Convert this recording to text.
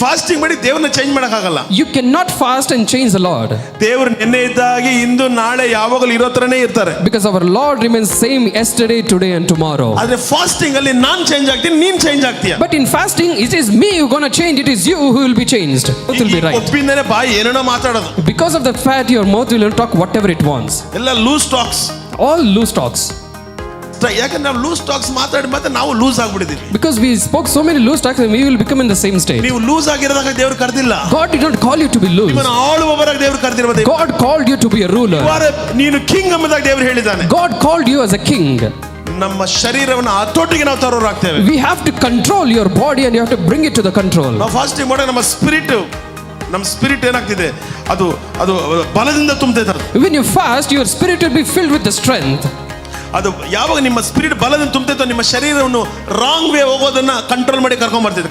Fasting ಮಾಡಿ ದೇವರನ್ನ change ಮಾಡಕ್ಕಾಗಲ್ಲ. You cannot fast and change the Lord. ದೇವರು ನಿನ್ನೆ ಇದ್ದಾಗೆ ಇಂದು ನಾಳೆ ಯಾವಾಗಲೂ ಇರೋ ತರನೇ ಇರ್ತಾರೆ. Because our Lord remains same yesterday, today and tomorrow. ಆದ್ರೆ ಫಾಸ್ಟಿಂಗ್ ಅಲ್ಲಿ ನಾನ್ ಚೇಂಜ್ ಆಗ್ತೀನಿ, ನೀನ್ change ಆಗ್ತೀಯ. But in fasting, it is me who gonna change. It is you who will be changed. It will be right. ಒಪ್ಪಿಂದನೇ ಬಾಯಿ ಏನೇನೋ ಮಾತಾಡೋದು. Because of the fat, your mouth will talk whatever it wants. ಎಲ್ಲ loose talks. All loose talks. ಯಾಕಂದ್ರೆ ನಾವು loose tax ಮಾತಾಡಿ ಮತ್ತೆ ನಾವು loose ಆಗ್ಬಿಟ್ಟಿದ್ದೀವಿ. Because we spoke so many loose talks and we will become in the same state. ನೀವು loose ಆಗಿರೋದಾಗ ದೇವರು ಕರೆದಿಲ್ಲ. God did not call you to be loose. ನಿಮ್ಮನ್ನು ಆಳುವವರಾಗಿ ದೇವರು ಕರೆದಿರಬಹುದು. God called you to be a ruler. ನೀನು king ಎಂಬುದಾಗಿ ದೇವರು ಹೇಳಿದ್ದಾನೆ. God called you as a king. ನಮ್ಮ ಶರೀರವನ್ನು ಹತೋಟಿಗೆ ನಾವು ತರೋರಾಗ್ತೇವೆ. We have to control your body and you have to bring it to the control. ನಾವು ಫಾಸ್ಟಿಂಗ್ ಮಾಡಿದ್ರೆ ನಮ್ಮ ಸ್ಪಿರಿಟ್ ಏನಾಗ್ತಿದೆ, ಅದು ಬಲದಿಂದ ತುಂಬುತ್ತೆ. When you fast, your spirit will be filled with the strength. ಅದು ಯಾವಾಗ ನಿಮ್ಮ ಸ್ಪಿರಿಟ್ ಬಲದಿಂದ ತುಂಬುತ್ತೆ, ನಿಮ್ಮ ಶರೀರವನ್ನು ರಾಂಗ್ ವೇ ಹೋಗೋದನ್ನ ಕಂಟ್ರೋಲ್ ಮಾಡಿ ಕರ್ಕೊಂಡ್ ಬರ್ತಿದೆ.